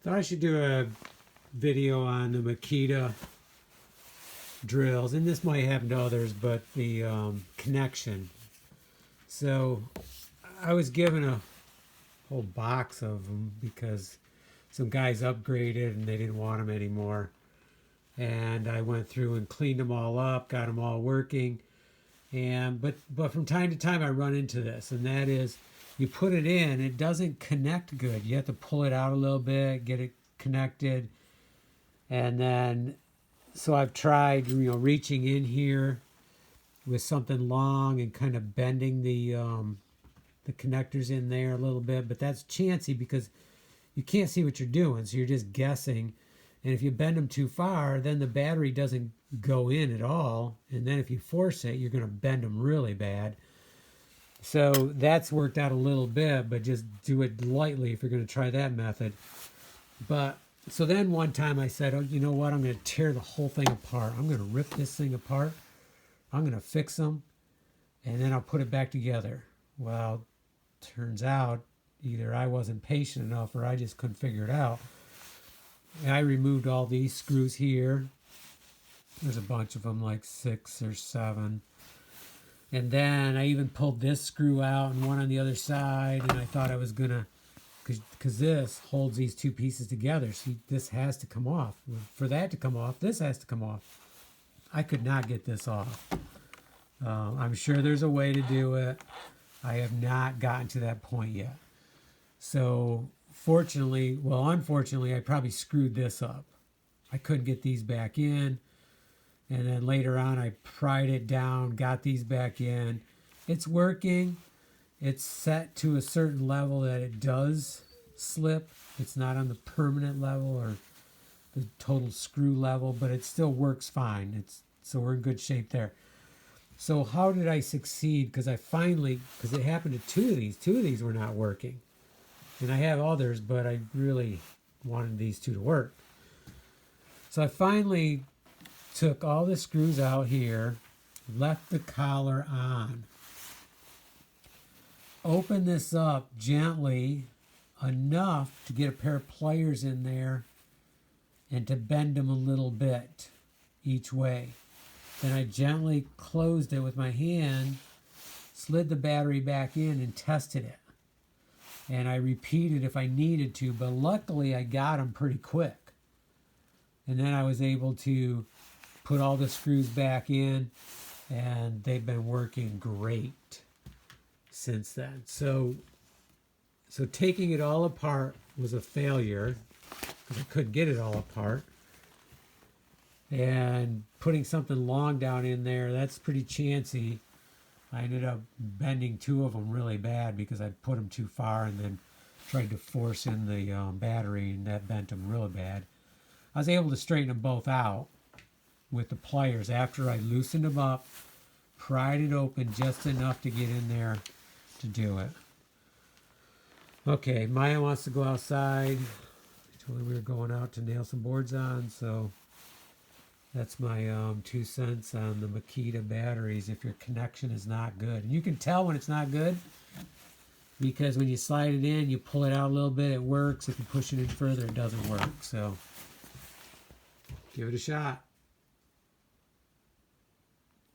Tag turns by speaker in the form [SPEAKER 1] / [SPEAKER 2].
[SPEAKER 1] Thought I should do a video on the Makita drills, and this might happen to others, but the connection. So I was given a whole box of them because some guys upgraded and they didn't want them anymore. And I went through and cleaned them all up, got them all working. And but from time to time I run into this, and that is you put it in, it doesn't connect good. You have to pull it out a little bit, get it connected. And then so I've tried, reaching in here with something long and kind of bending the connectors in there a little bit, but that's chancy because you can't see what you're doing, so you're just guessing. And if you bend them too far, then the battery doesn't go in at all, and then if you force it, you're going to bend them really bad. So that's worked out a little bit, but just do it lightly if you're going to try that method. But so then one time I said, oh, you know what, I'm going to tear the whole thing apart. I'm going to rip this thing apart. I'm going to fix them, and then I'll put it back together. Well, turns out either I wasn't patient enough or I just couldn't figure it out. I removed all these screws here. There's a bunch of them, like 6 or 7. And then I even pulled this screw out and one on the other side, and I thought I was gonna, because this holds these two pieces together. See, this has to come off. For that to come off, this has to come off. I could not get this off. I'm sure there's a way to do it. I have not gotten to that point yet. So unfortunately, I probably screwed this up. I couldn't get these back in. And then later on, I pried it down, got these back in. It's working. It's set to a certain level that it does slip. It's not on the permanent level or the total screw level, but it still works fine. So we're in good shape there. So how did I succeed? Because it happened to 2 of these. 2 of these were not working. And I have others, but I really wanted these 2 to work. So I finally took all the screws out here, left the collar on, opened this up gently enough to get a pair of pliers in there and to bend them a little bit each way. Then I gently closed it with my hand, slid the battery back in and tested it. And I repeated if I needed to, but luckily I got them pretty quick. And then I was able to put all the screws back in, and they've been working great since then. So taking it all apart was a failure because I couldn't get it all apart. And putting something long down in there, that's pretty chancy. I ended up bending 2 of them really bad because I put them too far and then tried to force in the battery, and that bent them really bad. I was able to straighten them both out with the pliers after I loosened them up, pried it open just enough to get in there to do it. Okay, Maya wants to go outside. I told her we were going out to nail some boards on, so that's my 2 cents on the Makita batteries if your connection is not good. And you can tell when it's not good because when you slide it in, you pull it out a little bit, it works. If you push it in further, it doesn't work. So give it a shot.